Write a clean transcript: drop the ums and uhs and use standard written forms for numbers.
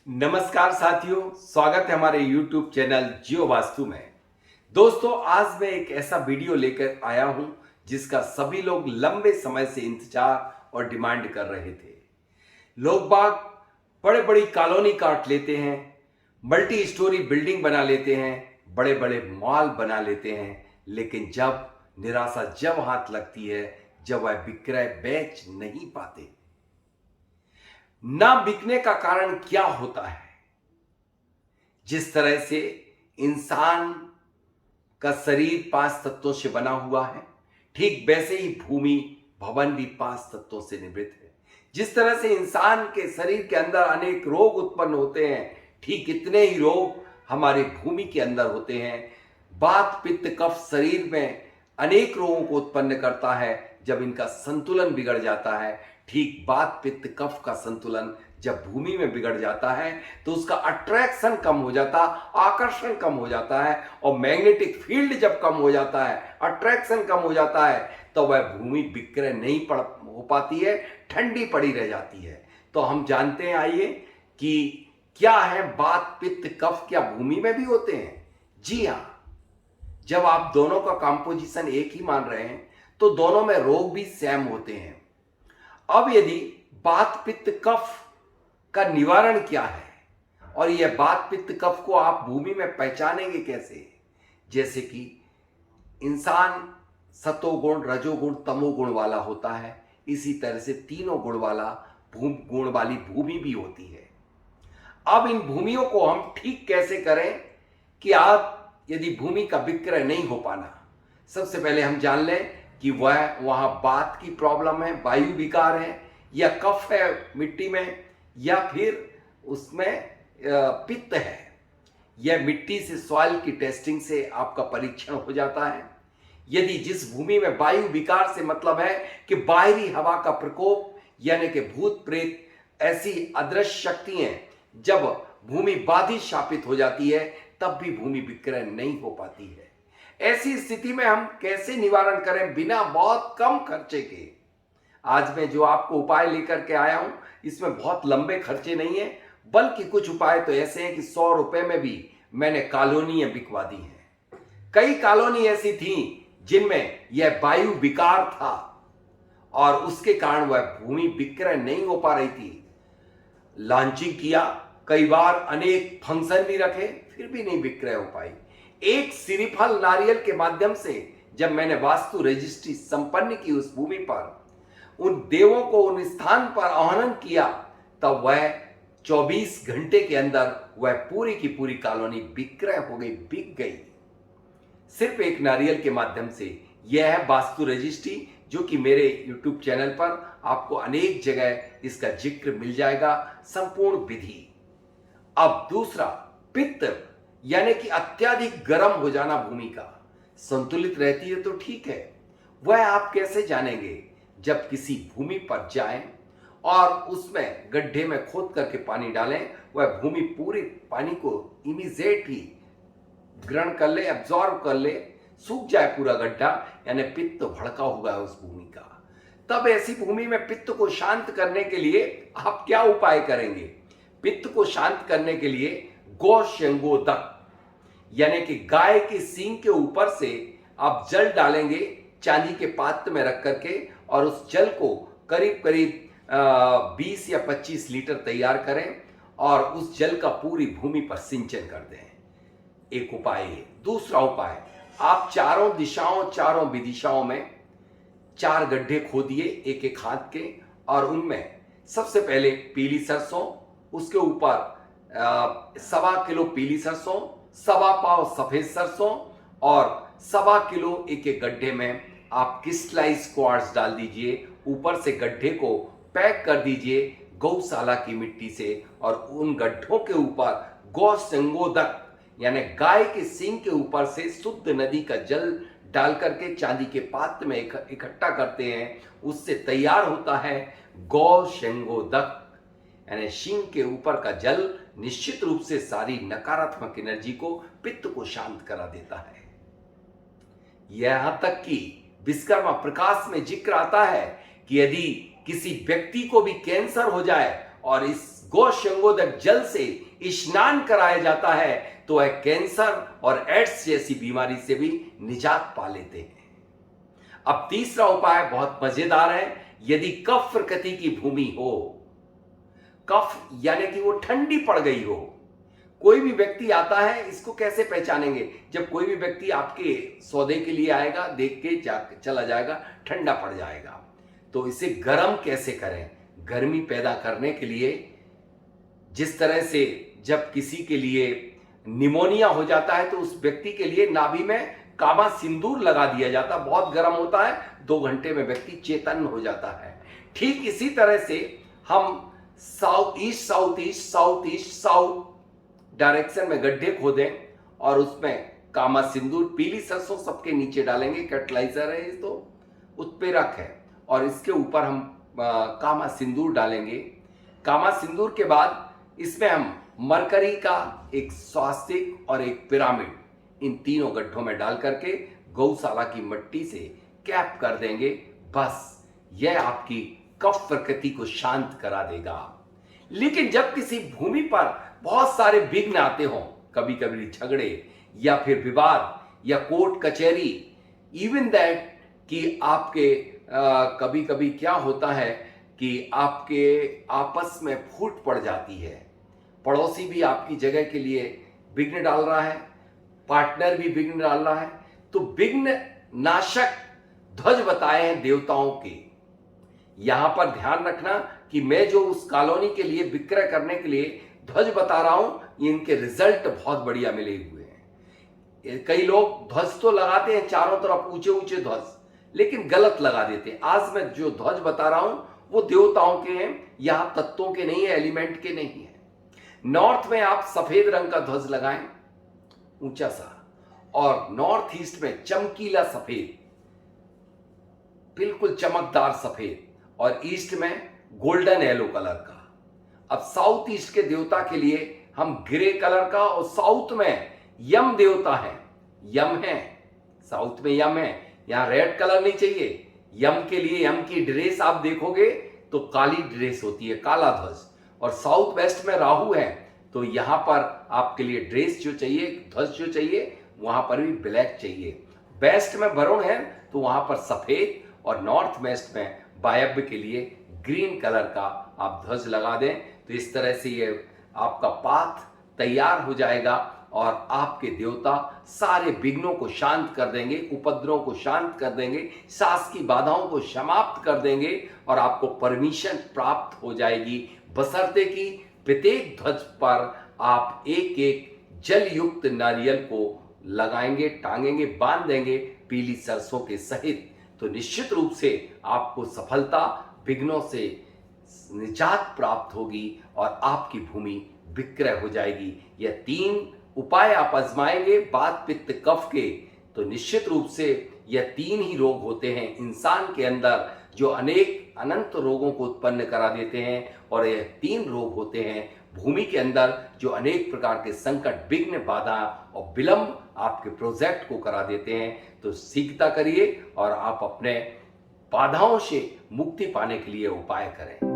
नमस्कार साथियों, स्वागत है हमारे YouTube चैनल जियो वास्तु में। दोस्तों, आज मैं एक ऐसा वीडियो लेकर आया हूं जिसका सभी लोग लंबे समय से इंतजार और डिमांड कर रहे थे। लोग बाग बड़े बड़ी कॉलोनी काट लेते हैं, मल्टी स्टोरी बिल्डिंग बना लेते हैं, बड़े बड़े मॉल बना लेते हैं, लेकिन जब निराशा जब हाथ लगती है, जब वह विक्रय बेच नहीं पाते। ना बिकने का कारण क्या होता है? जिस तरह से इंसान का शरीर 5 तत्वों से बना हुआ है, ठीक वैसे ही भूमि भवन भी 5 तत्वों से निर्मित है। जिस तरह से इंसान के शरीर के अंदर अनेक रोग उत्पन्न होते हैं, ठीक इतने ही रोग हमारी भूमि के अंदर होते हैं। वात पित्त कफ शरीर में अनेक रोगों को उत्पन्न करता है जब इनका संतुलन बिगड़ जाता है। ठीक वात पित्त कफ का संतुलन जब भूमि में बिगड़ जाता है तो उसका अट्रैक्शन कम हो जाता, आकर्षण कम हो जाता है, और मैग्नेटिक फील्ड जब कम हो जाता है, अट्रैक्शन कम हो जाता है, तो वह भूमि विक्रय नहीं हो पाती है, ठंडी पड़ी रह जाती है। तो हम जानते हैं, आइए, कि क्या है वात पित्त कफ, क्या भूमि में भी होते हैं? जी हाँ। जब आप दोनों का कंपोजिशन एक ही मान रहे हैं तो दोनों में रोग भी सेम होते हैं। अब यदि वात पित्त कफ का निवारण क्या है, और यह वात पित्त कफ को आप भूमि में पहचानेंगे कैसे? जैसे कि इंसान सतोगुण रजोगुण तमोगुण वाला होता है, इसी तरह से तीनों गुण वाला गुण वाली भूमि भी होती है। अब इन भूमियों को हम ठीक कैसे करें कि आप यदि भूमि का विक्रय नहीं हो पाना, सबसे पहले हम जान लें कि वह वहां वात की प्रॉब्लम है, वायु विकार है, या कफ है मिट्टी में, या फिर उसमें पित्त है। यह मिट्टी से सॉइल की टेस्टिंग से आपका परीक्षण हो जाता है। यदि जिस भूमि में वायु विकार से मतलब है कि बाहरी हवा का प्रकोप, यानी कि भूत प्रेत ऐसी अदृश्य शक्तियां जब भूमि बाधित शापित हो जाती है, तब भी भूमि विक्रय नहीं हो पाती है। ऐसी स्थिति में हम कैसे निवारण करें बिना बहुत कम खर्चे के? आज मैं जो आपको उपाय लेकर के आया हूं, इसमें बहुत लंबे खर्चे नहीं है, बल्कि कुछ उपाय तो ऐसे हैं कि 100 रुपए में भी मैंने कॉलोनियां बिकवा दी हैं। कई कॉलोनी ऐसी थी जिनमें यह वायु विकार था और उसके कारण वह भूमि विक्रय नहीं हो पा रही थी। लॉन्चिंग किया, कई बार अनेक फंक्शन भी रखे, फिर भी नहीं विक्रय हो पाई। एक श्रीफल नारियल के माध्यम से जब मैंने वास्तु रजिस्ट्री संपन्न की उस भूमि पर, उन देवों को उन स्थान पर आह्वान किया, तब वह 24 घंटे के अंदर वह पूरी की पूरी कॉलोनी विक्रय हो गई, बिक गई, सिर्फ एक नारियल के माध्यम से। यह है वास्तु रजिस्ट्री, जो कि मेरे YouTube चैनल पर आपको अनेक जगह इसका जिक्र मिल जाएगा, संपूर्ण विधि। अब दूसरा, पित्त यानी कि अत्यधिक गर्म हो जाना भूमि का। संतुलित रहती है तो ठीक है, वह आप कैसे जानेंगे? जब किसी भूमि पर जाएं और उसमें गड्ढे में खोद करके पानी डालें, वह भूमि पूरी पानी को इमीडिएट ही ग्रहण कर ले, एब्जॉर्ब कर ले, सूख जाए पूरा गड्ढा, यानी पित्त भड़का हुआ है उस भूमि का। तब ऐसी भूमि में पित्त को शांत करने के लिए आप क्या उपाय करेंगे? पित्त को शांत करने के लिए गौ शेंगोदक यानी कि गाय के सींग के ऊपर से आप जल डालेंगे चांदी के पात्र में रख करके, और उस जल को करीब करीब 20 या 25 लीटर तैयार करें और उस जल का पूरी भूमि पर सिंचन कर दें। एक उपाय है। दूसरा उपाय, आप चारों दिशाओं, चारों विदिशाओं में 4 गड्ढे खोदिए एक एक हाथ के, और उनमें सबसे पहले पीली सरसों, उसके ऊपर 1.25 किलो पीली सरसों, 1.25 पाव सफेद सरसों, और 1.25 किलो एक एक गड्ढे में आप क्रिस्टलाइज क्वार्ट्ज डाल दीजिए। ऊपर से गड्ढे को पैक कर दीजिए गौशाला की मिट्टी से, और उन गड्ढों के ऊपर गौ संगोदक यानी गाय के सींग के ऊपर से शुद्ध नदी का जल डाल करके चांदी के पात्र में इकट्ठा करते हैं। उससे तैयार होता है गौ शेंगोदक, यानी सींग के ऊपर का जल निश्चित रूप से सारी नकारात्मक एनर्जी को, पित्त को शांत करा देता है। यहां तक कि विश्वकर्मा प्रकाश में जिक्र आता है कि यदि किसी व्यक्ति को भी कैंसर हो जाए और इस गौशंगोदक जल से स्नान कराया जाता है तो वह कैंसर और एड्स जैसी बीमारी से भी निजात पा लेते हैं। अब तीसरा उपाय बहुत मजेदार है। यदि कफ प्रकृति की भूमि हो, कफ यानी कि वो ठंडी पड़ गई हो, कोई भी व्यक्ति आता है, इसको कैसे पहचानेंगे? जब कोई भी व्यक्ति आपके सौदे के लिए आएगा, देख के चला जाएगा, ठंडा पड़ जाएगा। तो इसे गर्म कैसे करें? गर्मी पैदा करने के लिए जिस तरह से जब किसी के लिए निमोनिया हो जाता है तो उस व्यक्ति के लिए नाभि में कामा सिंदूर लगा दिया जाता है, बहुत गर्म होता है, 2 घंटे में व्यक्ति चेतन हो जाता है। ठीक इसी तरह से हम साउथ ईस्ट डायरेक्शन में गड्ढे खोदें और उसमें कामा सिंदूर, पीली सरसों सबके नीचे डालेंगे, कैटलाइजर है ये, तो उत्प्रेरक है, और इसके ऊपर हम कामा सिंदूर डालेंगे। कामा सिंदूर के बाद इसमें हम मरकरी का एक स्वास्तिक और एक पिरामिड, इन तीनों गड्ढों में डाल करके गौशाला की मिट्टी से कैप कर देंगे। बस यह आपकी कफ प्रकृति को शांत करा देगा। लेकिन जब किसी भूमि पर बहुत सारे विघ्न आते हों, कभी कभी झगड़े या फिर विवाद या कोर्ट कचहरी, इवन दैट कि आपके कभी कभी क्या होता है कि आपके आपस में फूट पड़ जाती है, पड़ोसी भी आपकी जगह के लिए विघ्न डाल रहा है, पार्टनर भी विघ्न डाल रहा है, तो विघ्न नाशक ध्वज बताए हैं देवताओं के। यहां पर ध्यान रखना कि मैं जो उस कॉलोनी के लिए विक्रय करने के लिए ध्वज बता रहा हूं, इनके रिजल्ट बहुत बढ़िया मिले हुए हैं। कई लोग ध्वज तो लगाते हैं चारों तरफ, ऊंचे ऊंचे ध्वज, लेकिन गलत लगा देते हैं। आज मैं जो ध्वज बता रहा हूं वो देवताओं के हैं, यहां तत्वों के नहीं है, एलिमेंट के नहीं है। नॉर्थ में आप सफेद रंग का ध्वज लगाएं, ऊंचा सा, और नॉर्थ ईस्ट में चमकीला सफेद, बिल्कुल चमकदार सफेद, और ईस्ट में गोल्डन येलो कलर का। अब साउथ ईस्ट के देवता के लिए हम ग्रे कलर का, और साउथ में यम देवता है, यम है, साउथ में यम है, यहां रेड कलर नहीं चाहिए। यम के लिए यम की ड्रेस आप देखोगे तो काली ड्रेस होती है, काला ध्वज, और साउथ वेस्ट में राहु है, तो यहां पर आपके लिए ड्रेस जो चाहिए, ध्वज जो चाहिए, वहां पर भी ब्लैक चाहिए। वेस्ट में वरुण है तो वहां पर सफेद, और नॉर्थ वेस्ट में वायव्य के लिए ग्रीन कलर का आप ध्वज लगा दें। तो इस तरह से ये आपका पाथ तैयार हो जाएगा और आपके देवता सारे विघ्नों को शांत कर देंगे, उपद्रवों को शांत कर देंगे, सास की बाधाओं को समाप्त कर देंगे, और आपको परमिशन प्राप्त हो जाएगी, बशर्ते कि प्रत्येक ध्वज पर आप एक एक जल युक्त नारियल को लगाएंगे, टांगेंगे, बांध देंगे पीली सरसों के सहित। तो निश्चित रूप से आपको सफलता, विघ्नों से निजात प्राप्त होगी और आपकी भूमि विक्रय हो जाएगी। यह 3 उपाय आप आजमाएंगे वात पित्त कफ के, तो निश्चित रूप से यह 3 ही रोग होते हैं इंसान के अंदर जो अनेक अनंत रोगों को उत्पन्न करा देते हैं, और यह 3 रोग होते हैं भूमि के अंदर जो अनेक प्रकार के संकट, विघ्न, बाधा और विलंब आपके प्रोजेक्ट को करा देते हैं। तो सीखता करिए और आप अपने बाधाओं से मुक्ति पाने के लिए उपाय करें।